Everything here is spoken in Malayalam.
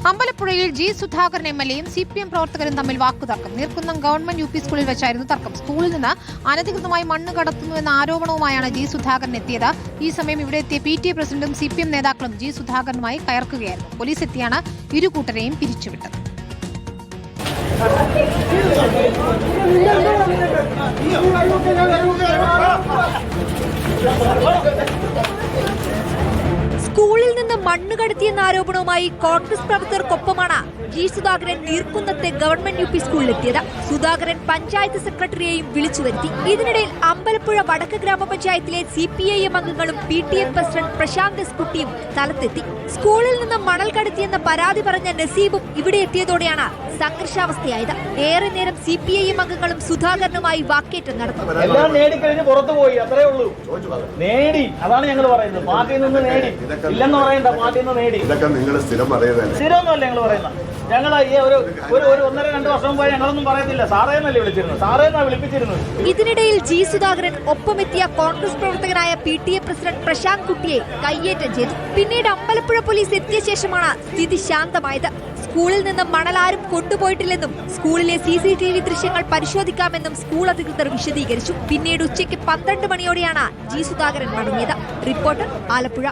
അമ്പലപ്പുഴയിൽ ജി സുധാകരൻ എംഎൽഎയും സിപിഎം പ്രവർത്തകരും തമ്മിൽ വാക്കുതർക്കം. നീർക്കുന്നം ഗവൺമെന്റ് യുപി സ്കൂളിൽ വെച്ചായിരുന്നു തർക്കം. സ്കൂളിൽ നിന്ന് അനധികൃതമായി മണ്ണ് കടത്തുന്നുവെന്ന ആരോപണവുമായാണ് ജി സുധാകരൻ എത്തിയത്. ഈ സമയം ഇവിടെ എത്തിയ PTA പ്രസിഡന്റും സിപിഎം നേതാക്കളും ജി സുധാകരനുമായി കയർക്കുകയായിരുന്നു. പോലീസ് എത്തിയാണ് ഇരു കൂട്ടരെയും പിരിച്ചുവിട്ടത്. സ്കൂളിൽ നിന്ന് മണ്ണ് കടത്തിയെന്ന ആരോപണവുമായി കോൺഗ്രസ് പ്രവർത്തകർക്കൊപ്പമാണ് ജി സുധാകരൻ നീർക്കുന്നത്തെ ഗവൺമെന്റ് യുപി സ്കൂളിലെത്തിയത്. സുധാകരൻ പഞ്ചായത്ത് സെക്രട്ടറിയെയും വിളിച്ചു വരുത്തി. ഇതിനിടയിൽ അമ്പലപ്പുഴ വടക്ക് ഗ്രാമപഞ്ചായത്തിലെ CPIM അംഗങ്ങളും PTA പ്രസിഡന്റ് പ്രശാന്ത് എസ് കുട്ടിയും സ്ഥലത്തെത്തി. സ്കൂളിൽ നിന്ന് മണൽ കടത്തിയെന്ന പരാതി പറഞ്ഞ നസീബും ഇവിടെ എത്തിയതോടെയാണ് സംഘർഷാവസ്ഥയായത്. ഏറെ നേരം CPIM അംഗങ്ങളും സുധാകരനുമായി വാക്കേറ്റം നടന്നു. എല്ലാം നേടിക്കഴിഞ്ഞ് പുറത്തു പോയി, അത്രേ ഉള്ളൂ. നേടി, അതാണ് ഞങ്ങൾ പറയുന്നത്. പാർട്ടിയിൽ നിന്ന് നേടി ഇല്ലെന്ന് പറയണ്ട, പാർട്ടിയിൽ നിന്ന് നേടി. സ്ഥിരമൊന്നുമല്ല ഞങ്ങൾ പറയുന്നത്. ഞങ്ങൾ ഒരു 1.5-2 വർഷം മുമ്പ് ഞങ്ങളൊന്നും പറയത്തില്ല. സാറേന്നല്ലേ വിളിച്ചിരുന്നത്, സാറേന്നാ വിളിപ്പിച്ചിരുന്നത്. ഇതിനിടയിൽ ജി സുധാകരൻ ഒപ്പമെത്തിയ കോൺഗ്രസ് പ്രവർത്തകനായ PTA പ്രസിഡന്റ് പ്രശാന്ത് കുട്ടിയെ കയ്യേറ്റം ചെയ്തു. പിന്നീട് അമ്പലപ്പുഴ പോലീസ് എത്തിയ ശേഷമാണ് സ്ഥിതി ശാന്തമായത്. സ്കൂളിൽ നിന്ന് മണലാരും കൊണ്ടുപോയിട്ടില്ലെന്നും സ്കൂളിലെ CCTV ദൃശ്യങ്ങൾ പരിശോധിക്കാമെന്നും സ്കൂൾ അധികൃതർ വിശദീകരിച്ചു. പിന്നീട് ഉച്ചയ്ക്ക് 12 മണിയോടെയാണ് ജി സുധാകരൻ മടങ്ങിയത്. റിപ്പോർട്ടർ ആലപ്പുഴ.